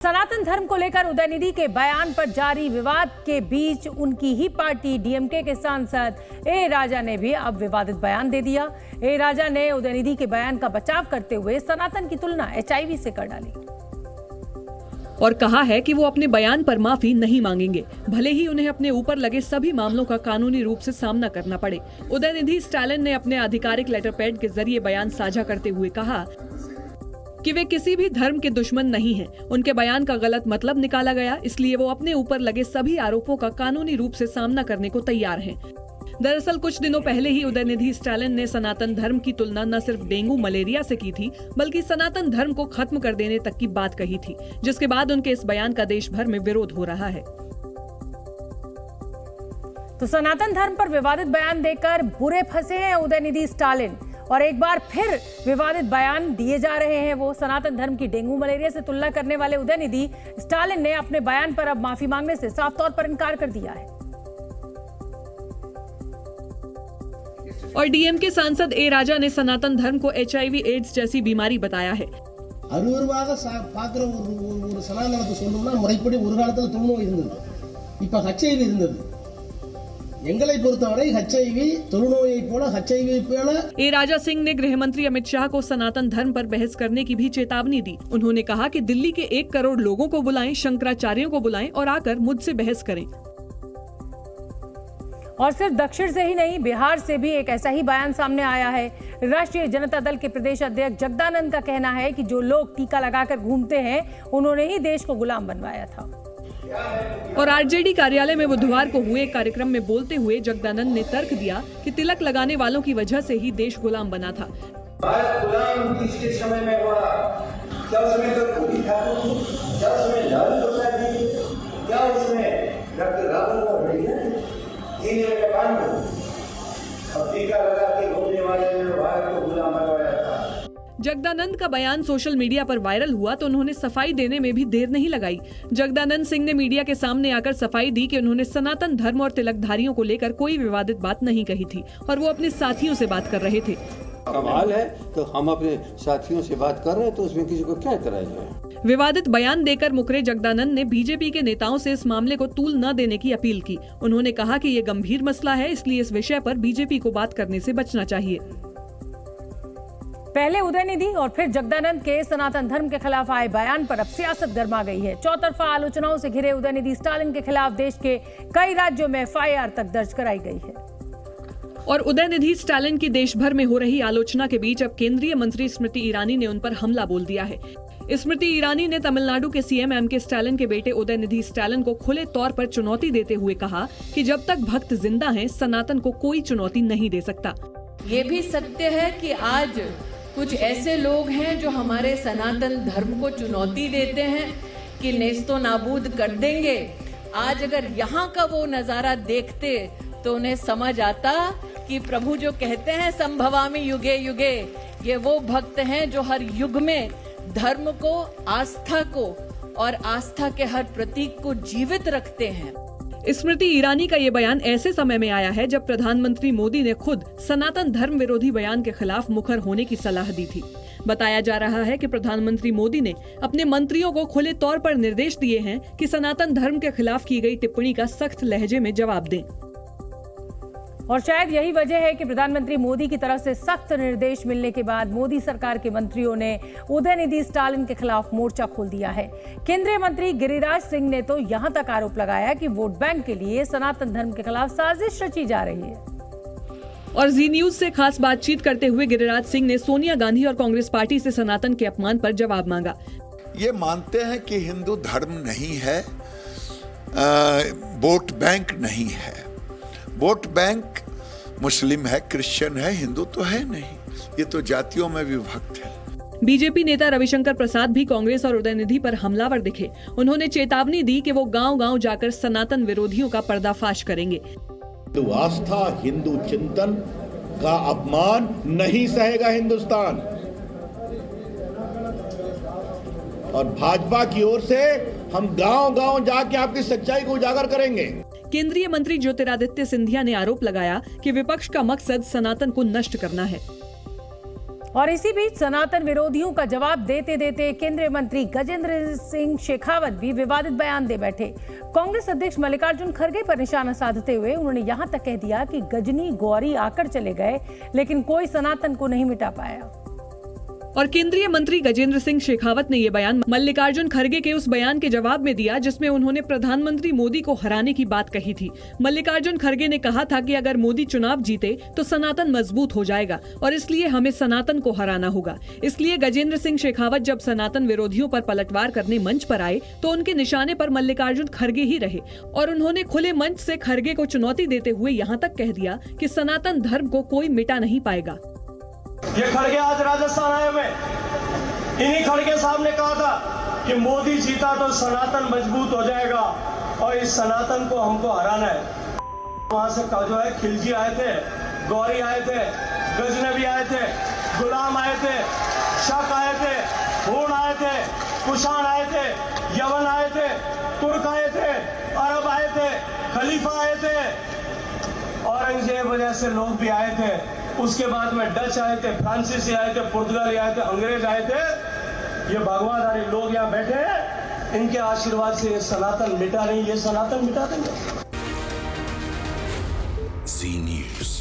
सनातन धर्म को लेकर उदयनिधि के बयान पर जारी विवाद के बीच उनकी ही पार्टी डीएमके के सांसद ए राजा ने भी अब विवादित बयान दे दिया। ए राजा ने उदयनिधि के बयान का बचाव करते हुए सनातन की तुलना एचआईवी से कर डाली और कहा है कि वो अपने बयान पर माफी नहीं मांगेंगे, भले ही उन्हें अपने ऊपर लगे सभी मामलों का कानूनी रूप से सामना करना पड़े। उदयनिधि स्टालिन ने अपने आधिकारिक लेटर पैड के जरिए बयान साझा करते हुए कहा कि वे किसी भी धर्म के दुश्मन नहीं हैं। उनके बयान का गलत मतलब निकाला गया, इसलिए वो अपने ऊपर लगे सभी आरोपों का कानूनी रूप से सामना करने को तैयार हैं। दरअसल कुछ दिनों पहले ही उदयनिधि स्टालिन ने सनातन धर्म की तुलना न सिर्फ डेंगू मलेरिया से की थी, बल्कि सनातन धर्म को खत्म कर देने तक की बात कही थी, जिसके बाद उनके इस बयान का देश भर में विरोध हो रहा है। तो सनातन धर्म पर विवादित बयान देकर बुरे फंसे हैं उदयनिधि स्टालिन और एक बार फिर विवादित बयान दिए जा रहे हैं। वो सनातन धर्म की डेंगू मलेरिया से तुलना करने वाले उदयनिधि स्टालिन ने अपने बयान पर अब माफी मांगने से साफ तौर पर इनकार कर दिया है। और डीएमके सांसद ए राजा ने सनातन धर्म को एचआईवी एड्स जैसी बीमारी बताया है। ए राजा सिंह ने गृह मंत्री अमित शाह को सनातन धर्म पर बहस करने की भी चेतावनी दी। उन्होंने कहा कि दिल्ली के 1 करोड़ लोगों को बुलाएं, शंकराचार्यों को बुलाएं और आकर मुझसे बहस करें। और सिर्फ दक्षिण से ही नहीं, बिहार से भी एक ऐसा ही बयान सामने आया है। राष्ट्रीय जनता दल के प्रदेश अध्यक्ष जगदानंद का कहना है कि जो लोग टीका लगाकर घूमते हैं, उन्होंने ही देश को गुलाम बनवाया था। और आरजेडी कार्यालय में बुधवार को हुए कार्यक्रम में बोलते हुए जगदानंद ने तर्क दिया कि तिलक लगाने वालों की वजह से ही देश गुलाम बना था। भारत गुलाम किसके समय में हुआ? क्या उसमें तो कोई था? क्या उसमें लाल होता है? क्या उसमें रक्त रावण हो रही है? जगदानंद का बयान सोशल मीडिया पर वायरल हुआ तो उन्होंने सफाई देने में भी देर नहीं लगाई। जगदानंद सिंह ने मीडिया के सामने आकर सफाई दी कि उन्होंने सनातन धर्म और तिलकधारियों को लेकर कोई विवादित बात नहीं कही थी और वो अपने साथियों से बात कर रहे थे। सवाल है तो हम अपने साथियों से बात कर रहे हैं, तो उसमें किसी को क्या इतराज है? विवादित बयान देकर मुकरे जगदानंद ने बीजेपी के नेताओं से इस मामले को तूल न देने की अपील की। उन्होंने कहा कि ये गंभीर मसला है, इसलिए इस विषय पर बीजेपी को बात करने से बचना चाहिए। पहले उदयनिधि और फिर जगदानंद के सनातन धर्म के खिलाफ आए बयान पर अब सियासत गर्मा गई है। चौतरफा आलोचनाओं से घिरे उदयनिधि स्टालिन के खिलाफ देश के कई राज्यों में एफआईआर तक दर्ज कराई गई है। और उदयनिधि स्टालिन की देश भर में हो रही आलोचना के बीच अब केंद्रीय मंत्री स्मृति ईरानी ने उन पर हमला बोल दिया है। स्मृति ईरानी ने तमिलनाडु के सीएम एमके स्टालिन के बेटे उदयनिधि स्टालिन को खुले तौर पर चुनौती देते हुए कहा कि जब तक भक्त जिंदा हैं, सनातन को कोई चुनौती नहीं दे सकता। ये भी सत्य है कि आज कुछ ऐसे लोग हैं जो हमारे सनातन धर्म को चुनौती देते हैं कि नेस्तो नाबूद कर देंगे। आज अगर यहाँ का वो नजारा देखते तो उन्हें समझ आता कि प्रभु जो कहते हैं संभवामि युगे युगे, ये वो भक्त हैं जो हर युग में धर्म को, आस्था को और आस्था के हर प्रतीक को जीवित रखते हैं। स्मृति ईरानी का ये बयान ऐसे समय में आया है जब प्रधानमंत्री मोदी ने खुद सनातन धर्म विरोधी बयान के खिलाफ मुखर होने की सलाह दी थी। बताया जा रहा है कि प्रधानमंत्री मोदी ने अपने मंत्रियों को खुले तौर पर निर्देश दिए हैं कि सनातन धर्म के खिलाफ की गई टिप्पणी का सख्त लहजे में जवाब दें। और शायद यही वजह है कि प्रधानमंत्री मोदी की तरफ से सख्त निर्देश मिलने के बाद मोदी सरकार के मंत्रियों ने उदयनिधि स्टालिन के खिलाफ मोर्चा खोल दिया है। केंद्रीय मंत्री गिरिराज सिंह ने तो यहां तक आरोप लगाया कि वोट बैंक के लिए सनातन धर्म के खिलाफ साजिश रची जा रही है। और जी न्यूज से खास बातचीत करते हुए गिरिराज सिंह ने सोनिया गांधी और कांग्रेस पार्टी से सनातन के अपमान पर जवाब मांगा। ये मानते हैं कि हिंदू धर्म नहीं है, वोट बैंक नहीं है। वोट बैंक मुस्लिम है, क्रिश्चियन है, हिंदू तो है नहीं। ये तो जातियों में विभक्त है। बीजेपी नेता रविशंकर प्रसाद भी कांग्रेस और उदयनिधि पर हमलावर दिखे। उन्होंने चेतावनी दी कि वो गांव-गांव जाकर सनातन विरोधियों का पर्दाफाश करेंगे। हिंदू आस्था, हिंदू चिंतन का अपमान नहीं सहेगा हिंदुस्तान। और भाजपा की ओर से हम गांव-गांव जाके आपकी सच्चाई को उजागर करेंगे। केंद्रीय मंत्री ज्योतिरादित्य सिंधिया ने आरोप लगाया कि विपक्ष का मकसद सनातन को नष्ट करना है। और इसी बीच सनातन विरोधियों का जवाब देते देते केंद्रीय मंत्री गजेंद्र सिंह शेखावत भी विवादित बयान दे बैठे। कांग्रेस अध्यक्ष मल्लिकार्जुन खड़गे पर निशाना साधते हुए उन्होंने यहां तक कह दिया कि गजनी गौरी आकर चले गए, लेकिन कोई सनातन को नहीं मिटा पाया। और केंद्रीय मंत्री गजेंद्र सिंह शेखावत ने ये बयान मल्लिकार्जुन खड़गे के उस बयान के जवाब में दिया जिसमें उन्होंने प्रधानमंत्री मोदी को हराने की बात कही थी। मल्लिकार्जुन खड़गे ने कहा था कि अगर मोदी चुनाव जीते तो सनातन मजबूत हो जाएगा और इसलिए हमें सनातन को हराना होगा। इसलिए गजेंद्र सिंह शेखावत जब सनातन विरोधियों पर पलटवार करने मंच पर आए तो उनके निशाने पर मल्लिकार्जुन खड़गे ही रहे और उन्होंने खुले मंच से खड़गे को चुनौती देते हुए यहाँ तक कह दिया कि सनातन धर्म को कोई मिटा नहीं पाएगा। ये खड़गे आज राजस्थान आए हुए, इन्हीं खड़गे साहब ने कहा था कि मोदी जीता तो सनातन मजबूत हो जाएगा और इस सनातन को हमको हराना है। वहां से जो है खिलजी आए थे, गौरी आए थे, गजनबी आए थे, गुलाम आए थे, शक आए थे, हूण आए थे, कुषाण आए थे, यवन आए थे, तुर्क आए थे, अरब आए थे, खलीफा आए थे, औरंगजेब जैसे लोग भी आए थे। उसके बाद में डच आए थे, फ्रांसीसी आए थे, पुर्तगाली आए थे, अंग्रेज आए थे। ये भगवाधारी लोग यहाँ बैठे हैं, इनके आशीर्वाद से ये सनातन मिटा नहीं, ये सनातन मिटा देंगे। जी न्यूज़।